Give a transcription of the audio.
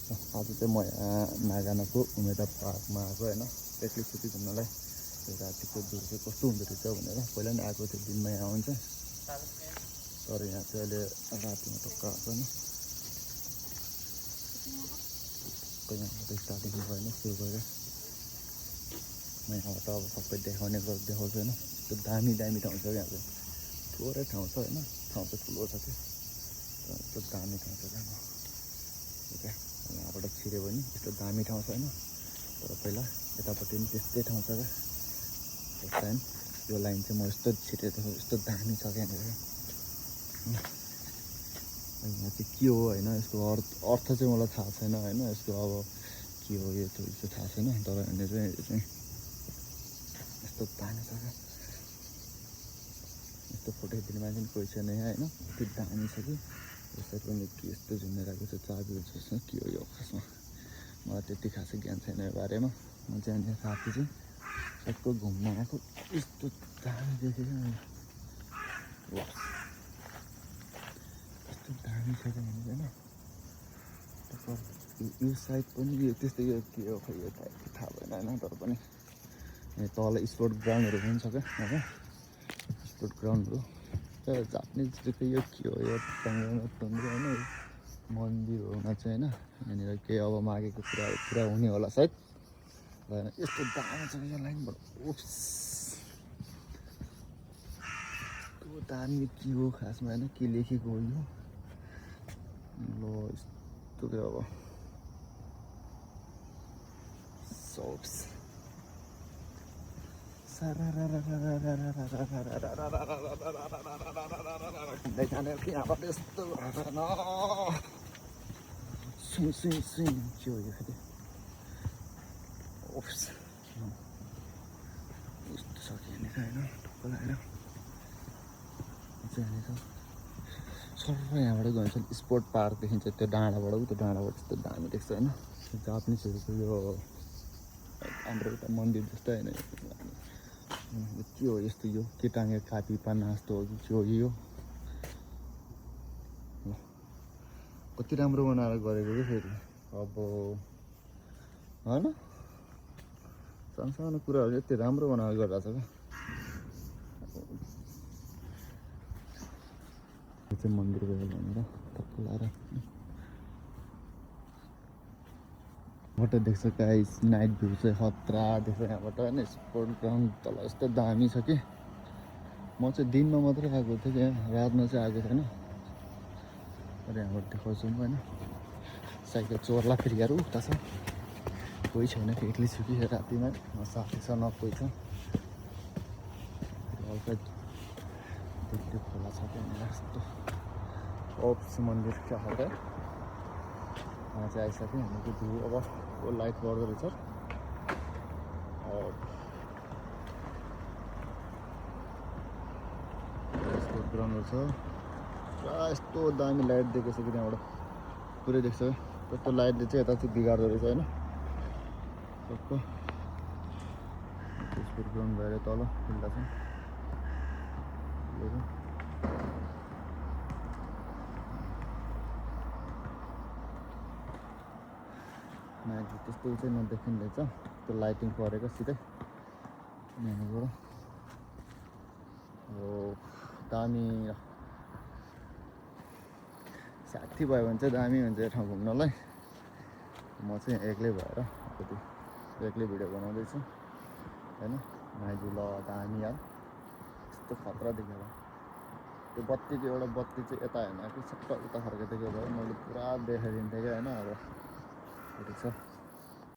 आज चाहिँ म यहाँ नागानाको उमेदा पार्कमा आएको होइन एक्लै घुम्नलाई। रातिको भ्यू चाहिँ कस्तो हुँदो रहेछ भनेर पहिला नि आएको थियो दिनमा यहाँ आउँछ तर यहाँ चाहिँ अहिले रातिमा टक्क आएको होइन। यहाँबाट स्टार्टिङ भएन सुरु गरेर म यहाँबाट अब सबै देखाउँछु होइन। यस्तो दामी दामी ठाउँ छ यहाँ चाहिँ थोरै ठाउँ छ होइन ठाउँ चाहिँ ठुलो छ त्यो यस्तो दामी ठाउँ छ क्या यहाँबाट छिर्यो भने यस्तो दामी ठाउँ छ होइन। तर पहिला यतापट्टि पनि त्यस्तै ठाउँ छ क्या फर्स्ट टाइम यो लाइन चाहिँ म यस्तो छिरेको थिएँ यस्तो दामी छ क्या यहाँनिर। यहाँ चाहिँ के हो होइन यसको अर्थ चाहिँ मलाई थाहा छैन होइन यसको अब के हो यो चाहिँ थाहा छैन तर यहाँनिर चाहिँ यस्तो दामी छ क्या यस्तो फोटो खिच्ने मान्छे पनि कोही छैन यहाँ होइन त्यो दामी छ कि यसरी पनि के यस्तो झुन्डिरहेको छ चाबी जस्तो के हो यो खासमा मलाई त्यति खासै ज्ञान छैन यो बारेमा। म चाहिँ यहाँनिर राति चाहिँ सबको घुम्न आएको यस्तो दामी देखेको यस्तो दामी छ क्या यहाँनिर होइन। यो साइड पनि यो त्यस्तै यो के हो खै यो थाहा भएन होइन तर पनि यहाँ तल स्पोर्ट ग्राउन्डहरू पनि छ क्या होइन स्पोर्ट ग्राउन्डहरू जापानिज चाहिँ यो के हो यो टङ्ग्रो होइन मन्दिर होमा चाहिँ होइन यहाँनिर केही अब मागेको कुराहरू पुरा हुने होला सायद होइन। यस्तो दामी छ यो लाइनबाट यस्तो दामी के हो खासमा होइन के लेखेको हो यो ल यस्तो अब सोप्स यहाँबाट यस्तो स्विङ के हो यो फेरि ओप्स यस्तो छ कि यहाँनिर होइन ढुक्क लगाएर यहाँनिर सबै यहाँबाट गयो भने स्पोर्ट पार्क देखिन्छ त्यो डाँडाबाट त्यो डाँडाबाट यस्तो दामी देख्छ होइन। जापानिजहरूको यो हाम्रो एउटा मन्दिर जस्तै होइन के हो यस्तो यो के टाँगे कापी पाना जस्तो हो कि के हो यो कति राम्रो बनाएर गरेको कि फेरि अब होइन सानो कुराहरू यति राम्रो बनाएर गरिरहेको छ क्या यो चाहिँ मन्दिर गयो भनेर टक्क लगाएर यहाँबाट देख्छ गाइस नाइट भ्यू चाहिँ खतरा देख्छ यहाँबाट होइन स्पोर्ट ग्राउन्ड तल यस्तो दामी छ कि म चाहिँ दिनमा मात्रै आएको थिएँ कि रातमा चाहिँ आएको थिएन तर यहाँबाट देखाउँछु म होइन। साइकल चोरला फेरि यार उता छ कोही छैन कि एक्लै छु कि रातिमा न साथी छ न कोही छ हल्का देख्दै खोला छ क्या यहाँनिर यस्तो ओप्स मन्दिर क्या खालको यहाँ चाहिँ आइसक्यो हामीको भ्यू अब लाइट गर्दो रहेछ यस्तो ग्राउन्डहरू छ पुरा यस्तो दामी लाइट दिएको छ कि त्यहाँबाट पुरै देख्छ कस्तो लाइटले चाहिँ यता चाहिँ बिगार्दो रहेछ होइन टक्क स्पोर्ट ग्राउन्ड भएर तल खुल्ला छ नाइट त्यस्तो चाहिँ नदेखिँदैछ त्यो लाइटिङ परेको सिधै यहाँबाट हो दामी साथी भयो भने चाहिँ दामी हुन्छ यो ठाउँ घुम्नलाई। म चाहिँ एक्लै भएर कति एक्लै भिडियो बनाउँदैछु होइन नाइजु ल दामी यार यस्तो खतरा देख्यो त्यो बत्तीको एउटा बत्ती चाहिँ यता होइन कि सट्ट उता फर्केको देख्यो भयो मैले पुरा देखाइदिन्थेँ क्या होइन अब ठिक छ।